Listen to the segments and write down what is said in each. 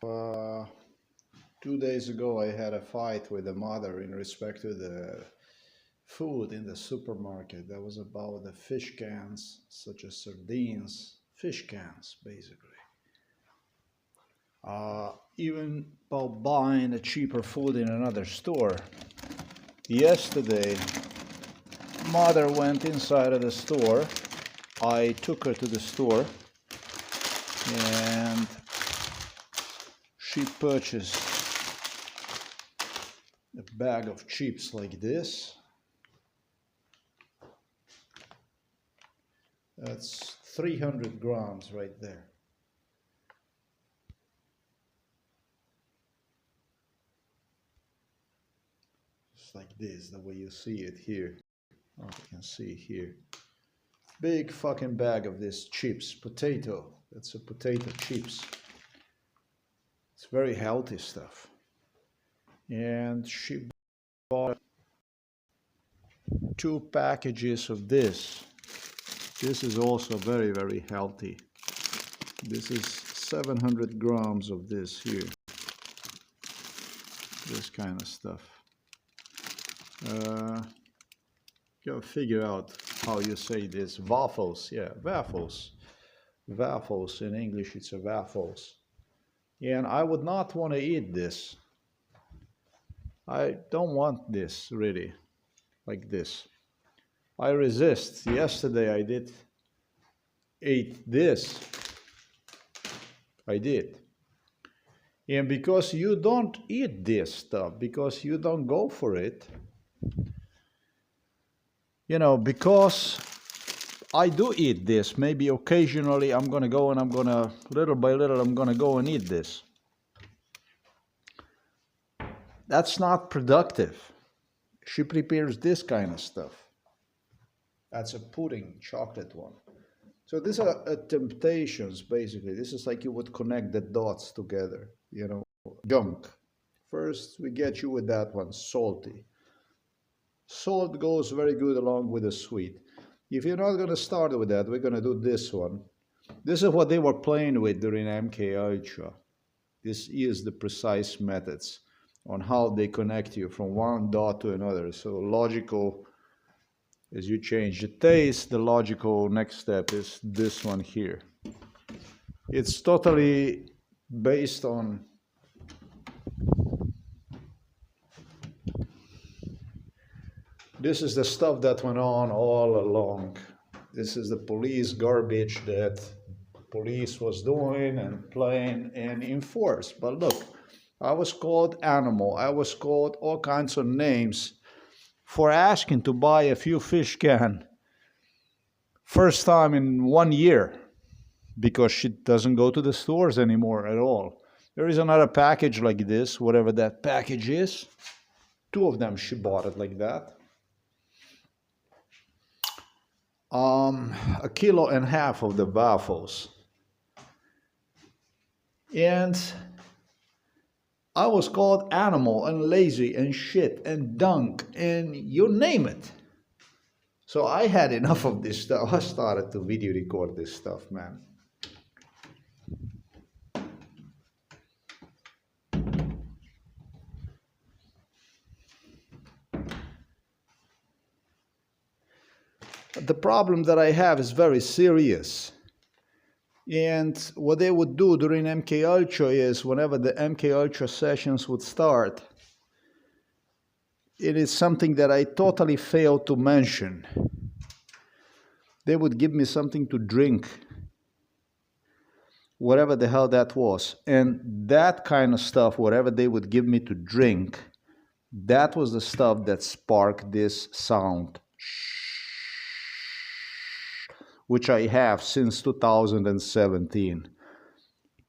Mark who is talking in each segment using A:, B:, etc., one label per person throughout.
A: Uh, 2 days ago, I had a fight with the mother in respect to the food in the supermarket. That was about the fish cans, such as sardines, fish cans, basically. Even about buying a cheaper food in another store. Yesterday, mother went inside of the store. I took her to the store and she purchased a bag of chips like this. That's 300 grams right there. Just like this, the way you see it here. Oh, you can see here. Big fucking bag of this chips, potato. That's a potato chips. It's very healthy stuff. And she bought 2 packages of this. This is also very, very healthy. This is 700 grams of this here. This kind of stuff. Gotta figure out how you say this. Waffles, yeah, waffles. Waffles, in English it's a waffles. And I would not want to eat this. I don't want this, really, like this. I resist. Yesterday I did eat this. I did. And because you don't eat this stuff, because you don't go for it, you know, because I do eat this, maybe occasionally I'm gonna go and I'm gonna, little by little, I'm gonna go and eat this. That's not productive. She prepares this kind of stuff. That's a pudding, chocolate one. So these are temptations, basically. This is like you would connect the dots together, you know, junk. First, we get you with that one, salty. Salt goes very good along with the sweet. If you're not going to start with that, we're going to do this one. This is what they were playing with during MK Ultra. This is the precise methods on how they connect you from one dot to another. So logical, as you change the taste, the logical next step is this one here. It's totally based on this is the stuff that went on all along. This is the police garbage that police was doing and playing and enforced. But look, I was called animal. I was called all kinds of names for asking to buy a few fish can. First time in 1 year, because she doesn't go to the stores anymore at all. There is another package like this, whatever that package is. 2 of them she bought it like that. 1.5 kilos of the waffles. And I was called animal and lazy and shit and dunk and you name it. So I had enough of this stuff. I started to video record this stuff, man. The problem that I have is very serious. And what they would do during MK Ultra is whenever the MK Ultra sessions would start, it is something that I totally failed to mention. They would give me something to drink, whatever the hell that was. And that kind of stuff, whatever they would give me to drink, that was the stuff that sparked this sound, which I have since 2017,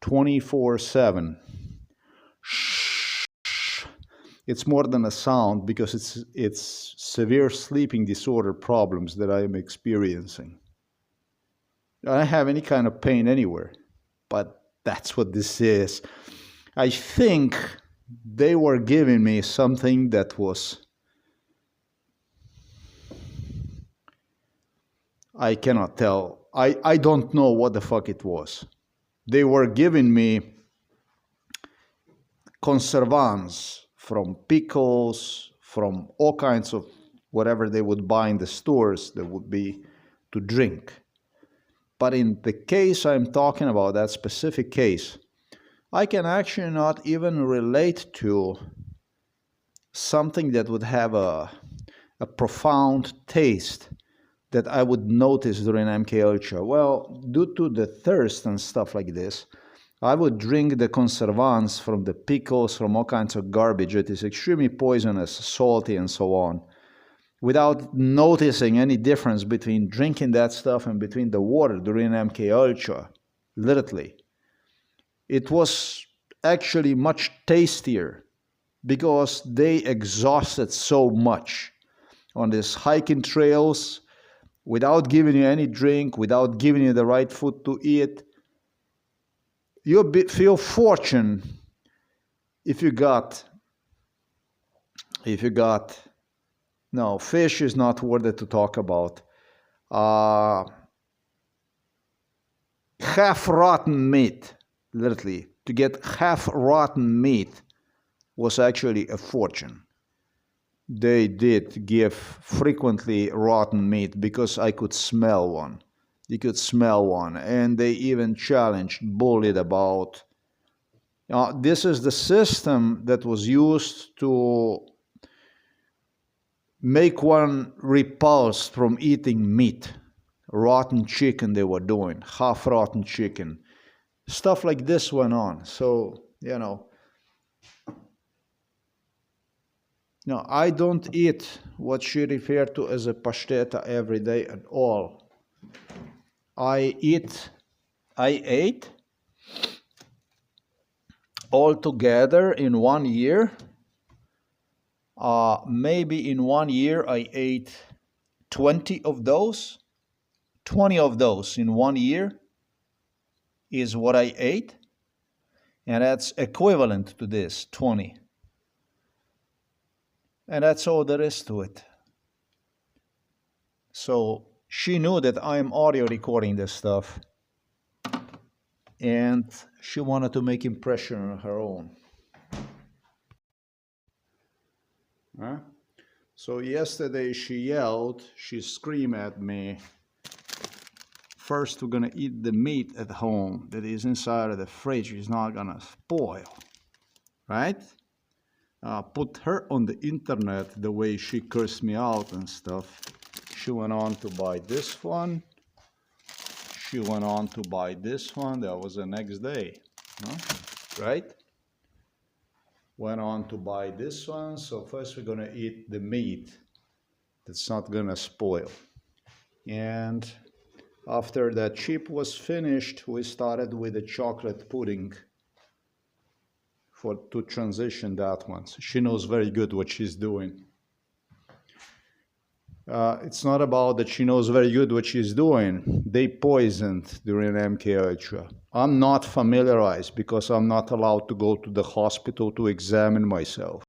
A: 24/7. It's more than a sound because it's severe sleeping disorder problems that I am experiencing. I don't have any kind of pain anywhere, but that's what this is. I think they were giving me something that was, I cannot tell. I don't know what the fuck it was. They were giving me conservants, from pickles, from all kinds of whatever they would buy in the stores that would be to drink. But in the case I'm talking about, that specific case, I can actually not even relate to something that would have a profound taste that I would notice during MK Ultra. Well, due to the thirst and stuff like this, I would drink the conservants from the pickles, from all kinds of garbage that is extremely poisonous, salty, and so on, without noticing any difference between drinking that stuff and between the water during MK Ultra. Literally. It was actually much tastier because they exhausted so much on these hiking trails without giving you any drink, without giving you the right food to eat. You feel fortunate if you got, no, fish is not worth it to talk about. Half rotten meat, literally. To get half rotten meat was actually a fortune. They did give frequently rotten meat because I could smell one. You could smell one. And they even challenged, bullied about. This is the system that was used to make one repulsed from eating meat. Rotten chicken they were doing, half rotten chicken. Stuff like this went on. So, no, I don't eat what she referred to as a pasteta every day at all. I ate altogether in 1 year. Maybe in 1 year I ate 20 of those. 20 of those in 1 year is what I ate. And that's equivalent to this, 20. And that's all there is to it. So she knew that I'm audio recording this stuff. And she wanted to make impression on her own. Huh? So yesterday she yelled, she screamed at me, first we're gonna eat the meat at home that is inside of the fridge, is not gonna spoil, right? Put her on the internet the way she cursed me out and stuff. She went on to buy this one. She went on to buy this one. That was the next day, right? Went on to buy this one. So first we're gonna eat the meat that's not gonna spoil. And after that chip was finished, we started with the chocolate pudding to transition that one. So she knows very good what she's doing. It's not about that she knows very good what she's doing. They poisoned during MK Ultra. I'm not familiarized because I'm not allowed to go to the hospital to examine myself.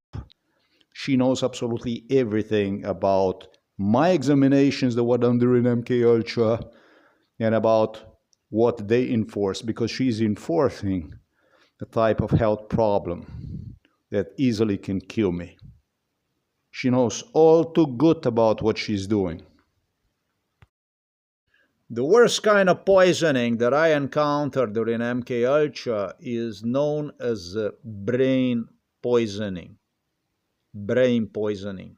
A: She knows absolutely everything about my examinations that were done during MK Ultra and about what they enforce, because she's enforcing a type of health problem that easily can kill me. She knows all too good about what she's doing. The worst kind of poisoning that I encountered during MK Ultra is known as brain poisoning. Brain poisoning.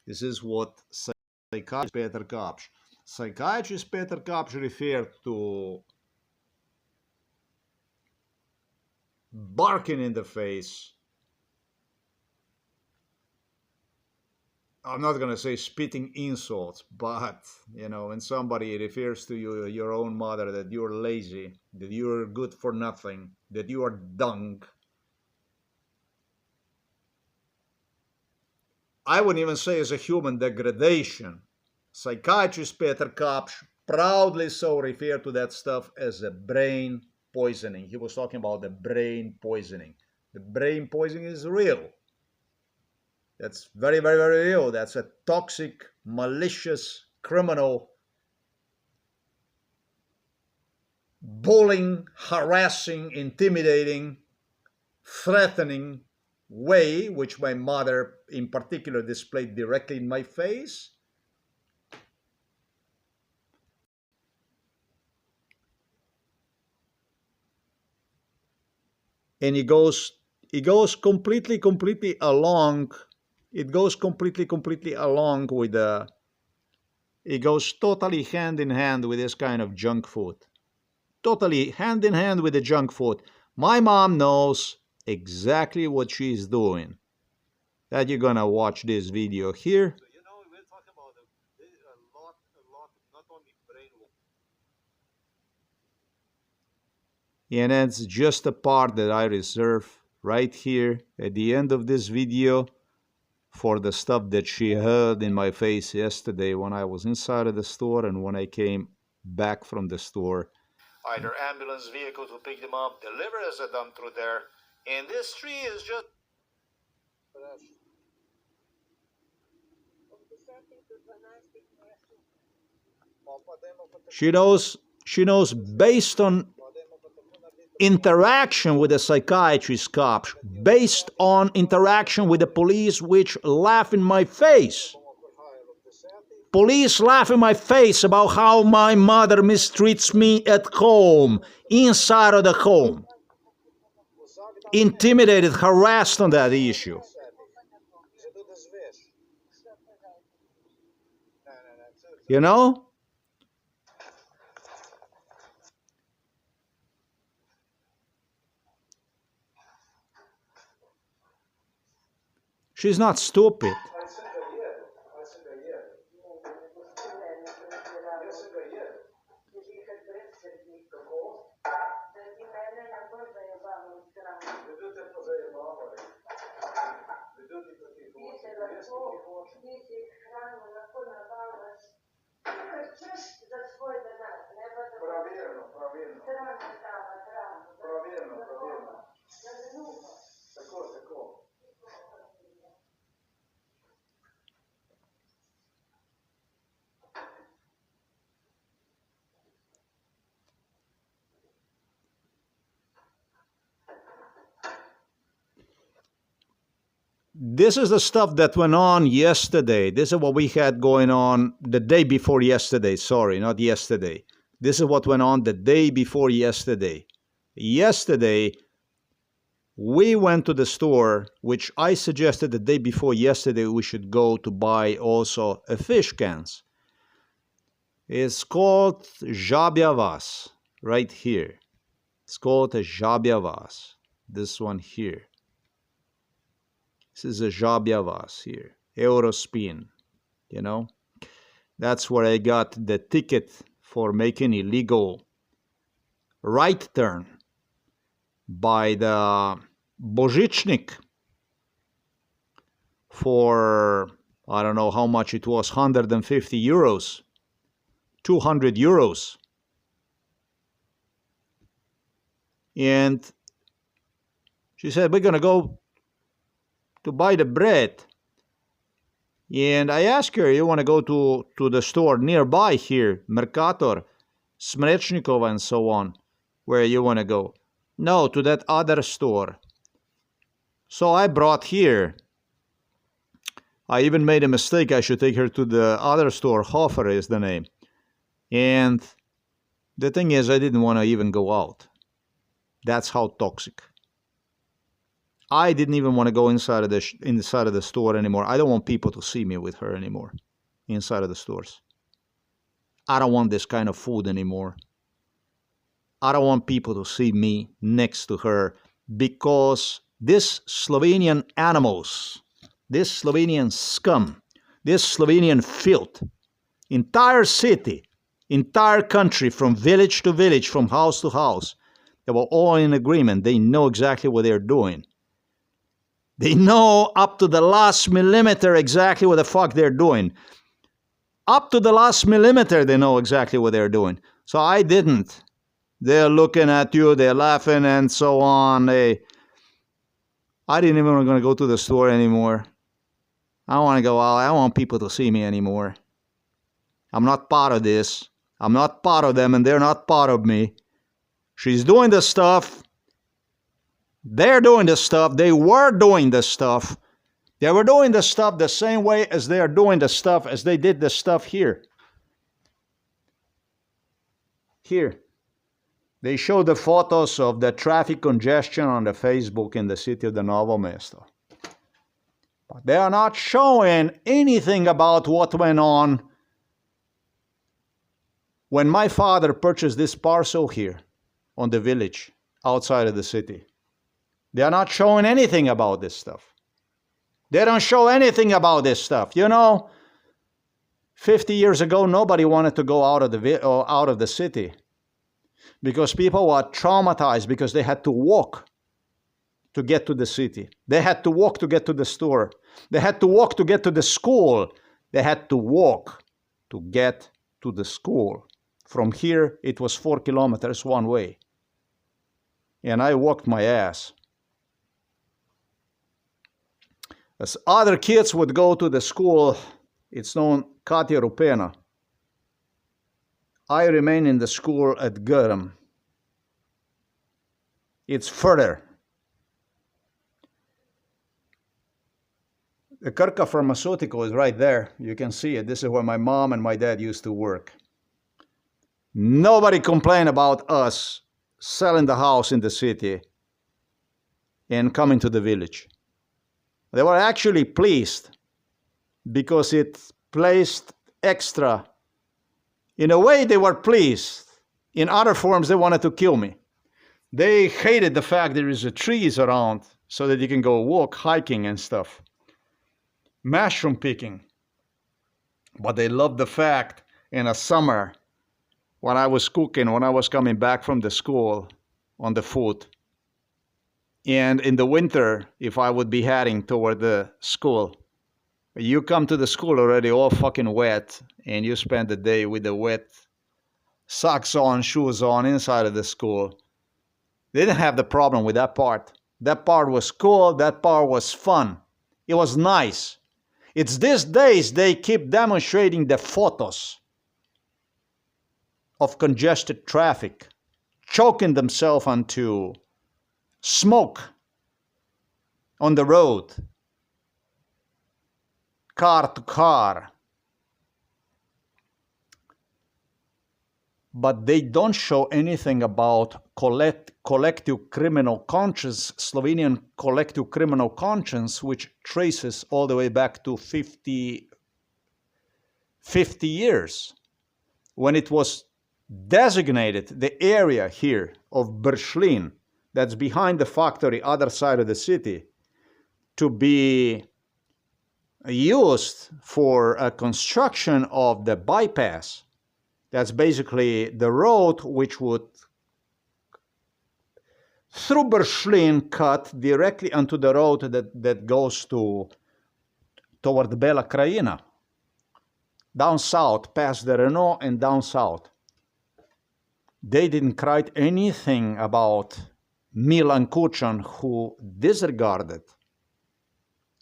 A: This is what psychiatrist Peter Kapsch referred to barking in the face. I'm not going to say spitting insults, but, when somebody refers to you, your own mother, that you're lazy, that you're good for nothing, that you are dung. I wouldn't even say as a human degradation. Psychiatrist Peter Kapsch proudly so referred to that stuff as a brain poisoning. He was talking about the brain poisoning. The brain poisoning is real. That's very, very, very real. That's a toxic, malicious, criminal, bullying, harassing, intimidating threatening way, which my mother in particular displayed directly in my face. And it goes completely along. It goes completely along with the. It goes totally hand in hand with this kind of junk food. Totally hand in hand with the junk food. My mom knows exactly what she's doing. That you're gonna watch this video here. So, we're talking about a lot, not only brainwash. And that's just a part that I reserve right here at the end of this video for the stuff that she heard in my face yesterday when I was inside of the store and when I came back from the store. Either ambulance vehicle to pick them up, deliver them through there, and this tree is just. She knows based on interaction with the psychiatrist cops, based on interaction with the police, which laugh in my face. Police laugh in my face about how my mother mistreats me at home, inside of the home. Intimidated, harassed on that issue. You know? She's not stupid. This is the stuff that went on yesterday. This is what we had going on the day before yesterday. Sorry, not yesterday. This is what went on the day before yesterday. Yesterday, we went to the store, which I suggested the day before yesterday we should go to buy also a fish cans. It's called Žabia Vas, right here. It's called a Žabia Vas. This one here. This is a Žabia Vas here. Eurospin, you know. That's where I got the ticket for making illegal right turn by the Božičnik for, I don't know how much it was, 150 euros, 200 euros. And she said, we're going to go to buy the bread. And I asked her, you want to go to the store nearby here, Mercator, Smrečnikova and so on, where you want to go? No, to that other store. So I brought here. I even made a mistake. I should take her to the other store. Hofer is the name. And the thing is, I didn't want to even go out. That's how toxic. I didn't even want to go inside of the store anymore. I don't want people to see me with her anymore inside of the stores. I don't want this kind of food anymore. I don't want people to see me next to her because this Slovenian animals, this Slovenian scum, this Slovenian filth, entire city, entire country, from village to village, from house to house, they were all in agreement. They know exactly what they're doing. They know up to the last millimeter exactly what the fuck they're doing. Up to the last millimeter, they know exactly what they're doing. So I didn't. They're looking at you, they're laughing and so on. I didn't even want to go to the store anymore. I don't want to go out. I don't want people to see me anymore. I'm not part of this. I'm not part of them and they're not part of me. She's doing the stuff They're doing this stuff. They were doing this stuff. They were doing the stuff the same way as they are doing the stuff as they did the stuff here. Here. They show the photos of the traffic congestion on the Facebook in the city of the Novo Mesto. But they are not showing anything about what went on when my father purchased this parcel here on the village outside of the city. They are not showing anything about this stuff. They don't show anything about this stuff. You know, 50 years ago, nobody wanted to go out of the city because people were traumatized because they had to walk to get to the city. They had to walk to get to the store. They had to walk to get to the school. They had to walk to get to the school. From here, it was 4 kilometers one way. And I walked my ass. As other kids would go to the school, it's known Katia Rupena. I remain in the school at Gurem. It's further. The Krka Pharmaceutical is right there. You can see it. This is where my mom and my dad used to work. Nobody complained about us selling the house in the city and coming to the village. They were actually pleased because it placed extra. In a way, they were pleased. In other forms, they wanted to kill me. They hated the fact there is trees around so that you can go walk, hiking and stuff. Mushroom picking. But they loved the fact in the summer when I was cooking, when I was coming back from the school on the food. And in the winter, if I would be heading toward the school, you come to the school already all fucking wet, and you spend the day with the wet socks on, shoes on, inside of the school. They didn't have the problem with that part. That part was cool, that part was fun. It was nice. It's these days they keep demonstrating the photos of congested traffic, choking themselves onto smoke on the road, car to car. But they don't show anything about collective criminal conscience, Slovenian collective criminal conscience, which traces all the way back to 50 years, when it was designated the area here of Bršlin, that's behind the factory, other side of the city, to be used for a construction of the bypass. That's basically the road which would, through Bršlin, cut directly onto the road that goes toward Bela Krajina, down south, past the Renault and down south. They didn't write anything about Milan Kučan, who disregarded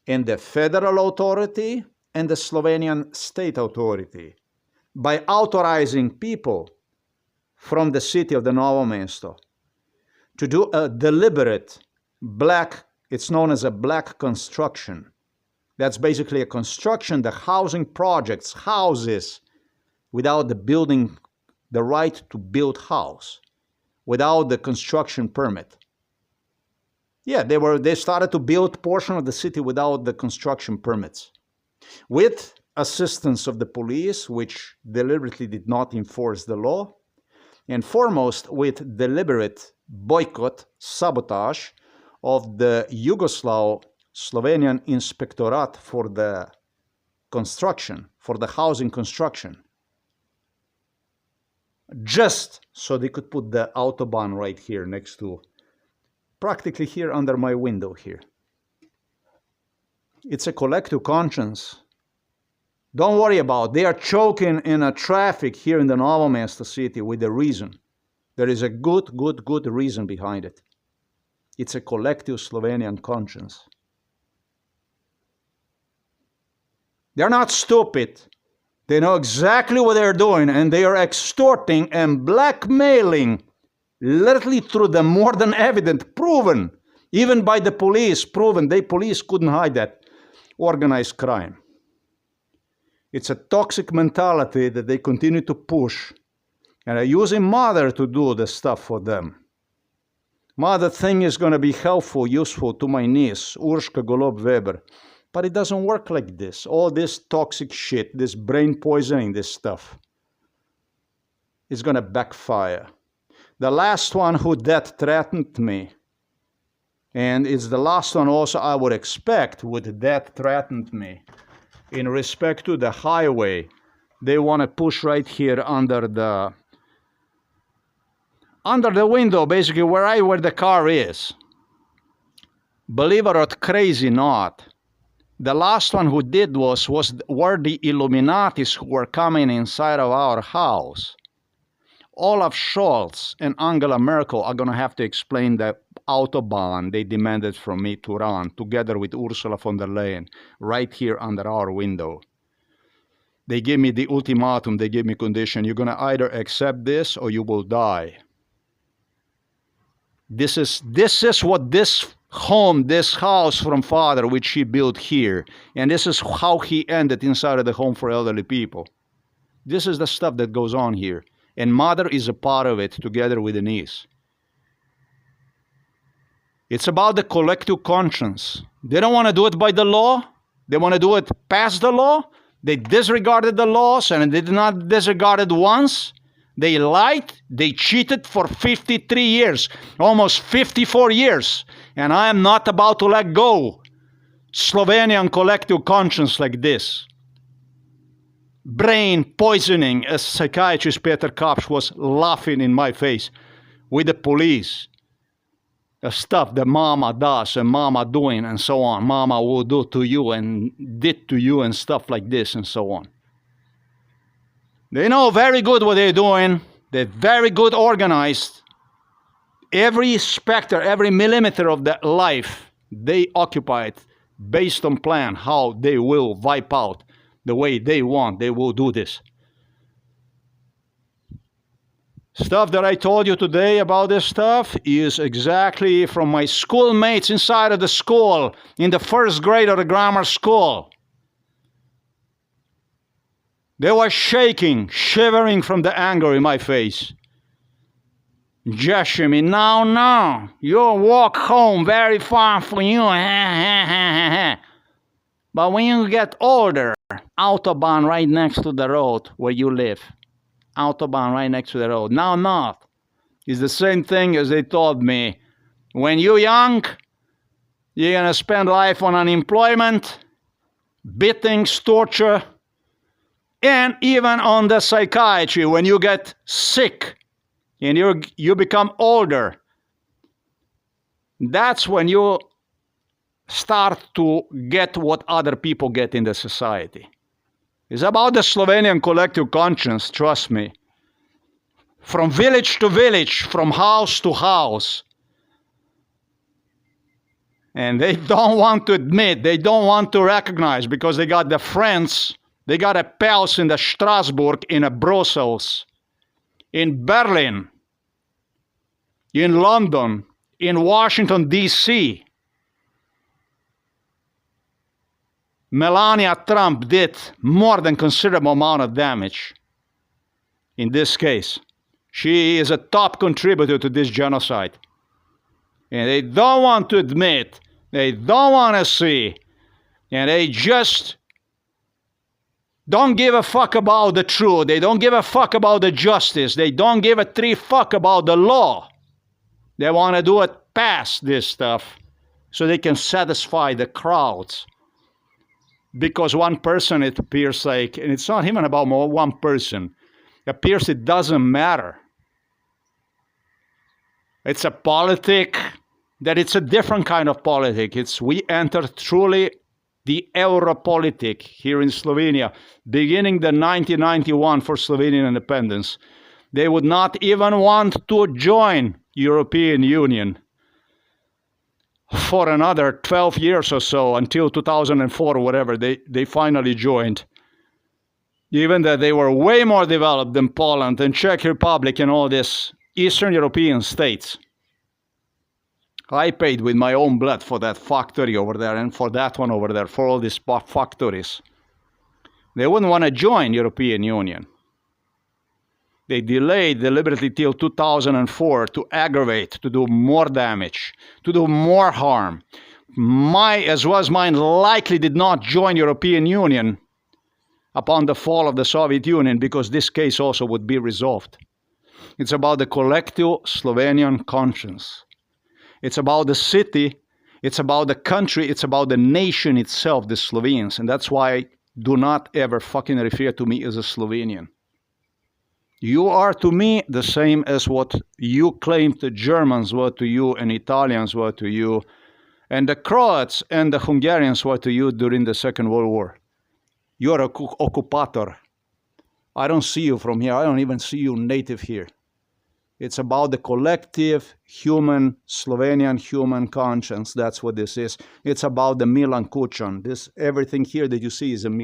A: in the federal authority and the Slovenian state authority by authorizing people from the city of the Novo Mesto to do a deliberate black, it's known as a black construction. That's basically a construction, the housing projects, houses, without the right to build house, without the construction permit. Yeah, they started to build portion of the city without the construction permits, with assistance of the police, which deliberately did not enforce the law, and foremost with deliberate boycott, sabotage of the Slovenian Inspectorate for the construction, for the housing construction, just so they could put the Autobahn right here next to, practically here under my window here. It's a collective conscience. Don't worry about it. They are choking in a traffic here in the Novo Mesto city with a reason. There is a good reason behind it. It's a collective Slovenian conscience. They're not stupid. They know exactly what they're doing, and they are extorting and blackmailing, literally through the more than evident, proven Even by the police, proven, police couldn't hide that. Organized crime. It's a toxic mentality that they continue to push. And they're using mother to do the stuff for them. Mother thing is going to be helpful, useful to my niece, Urshka Golob-Weber. But it doesn't work like this. All this toxic shit, this brain poisoning, this stuff, is going to backfire. The last one who death threatened me, and it's the last one also I would expect would death threatened me, in respect to the highway. They want to push right here under the window, basically where the car is. Believe it or crazy not, the last one who did were the Illuminatis who were coming inside of our house. Olaf Scholz and Angela Merkel are going to have to explain the Autobahn they demanded from me to run, together with Ursula von der Leyen, right here under our window. They gave me the ultimatum, they gave me condition. You're going to either accept this or you will die. This is what this home, this house from father, which he built here, and this is how he ended inside of the home for elderly people. This is the stuff that goes on here. And mother is a part of it, together with the niece. It's about the collective conscience. They don't want to do it by the law. They want to do it past the law. They disregarded the laws, and they did not disregard it once. They lied, they cheated for 53 years, almost 54 years. And I am not about to let go Slovenian collective conscience like this. Brain poisoning, as psychiatrist Peter Kapsch was laughing in my face with the police. The stuff that mama does and mama doing and so on. Mama will do to you and did to you and stuff like this and so on. They know very good what they're doing. They're very good organized. Every specter, every millimeter of their life, they occupy it based on plan, how they will wipe out the way they want. They will do this. Stuff that I told you today about this stuff is exactly from my schoolmates inside of the school, in the first grade of the grammar school. They were shaking, shivering from the anger in my face. Gesturing me, no, you'll walk home very far for you. But when you get older, Autobahn right next to the road where you live. Autobahn right next to the road. Now not. It's the same thing as they told me. When you're young, you're going to spend life on unemployment, beatings, torture, and even on the psychiatry. When you get sick and you become older, that's when you start to get what other people get in the society. It's about the Slovenian collective conscience, trust me. From village to village, from house to house. And they don't want to admit, they don't want to recognize, because they got the friends, they got a pals in the Strasbourg, in Brussels, in Berlin, in London, in Washington, D.C. Melania Trump did more than considerable amount of damage. In this case, she is a top contributor to this genocide. And they don't want to admit, they don't want to see, and they just don't give a fuck about the truth. They don't give a fuck about the justice. They don't give a three fuck about the law. They want to do it past this stuff so they can satisfy the crowds. Because one person, it appears like, and it's not even about one person, it appears it doesn't matter. It's a politic, that it's a different kind of politic. We enter truly the Europolitik here in Slovenia, beginning the 1991 for Slovenian independence. They would not even want to join European Union for another 12 years or so, until 2004 or whatever, they finally joined. Even that they were way more developed than Poland and Czech Republic and all these Eastern European states. I paid with my own blood for that factory over there and for that one over there, for all these factories. They wouldn't want to join European Union. They delayed deliberately till 2004 to aggravate, to do more damage, to do more harm. As was mine, likely did not join European Union upon the fall of the Soviet Union, because this case also would be resolved. It's about the collective Slovenian conscience. It's about the city, it's about the country, it's about the nation itself, the Slovenes. And that's why do not ever fucking refer to me as a Slovenian. You are to me the same as what you claim the Germans were to you and Italians were to you and the Croats and the Hungarians were to you during the Second World War. You're an occupator. I don't see you from here. I don't even see you native here. It's about the collective human, Slovenian human conscience. That's what this is. It's about the Milan Kučan. Everything here that you see is a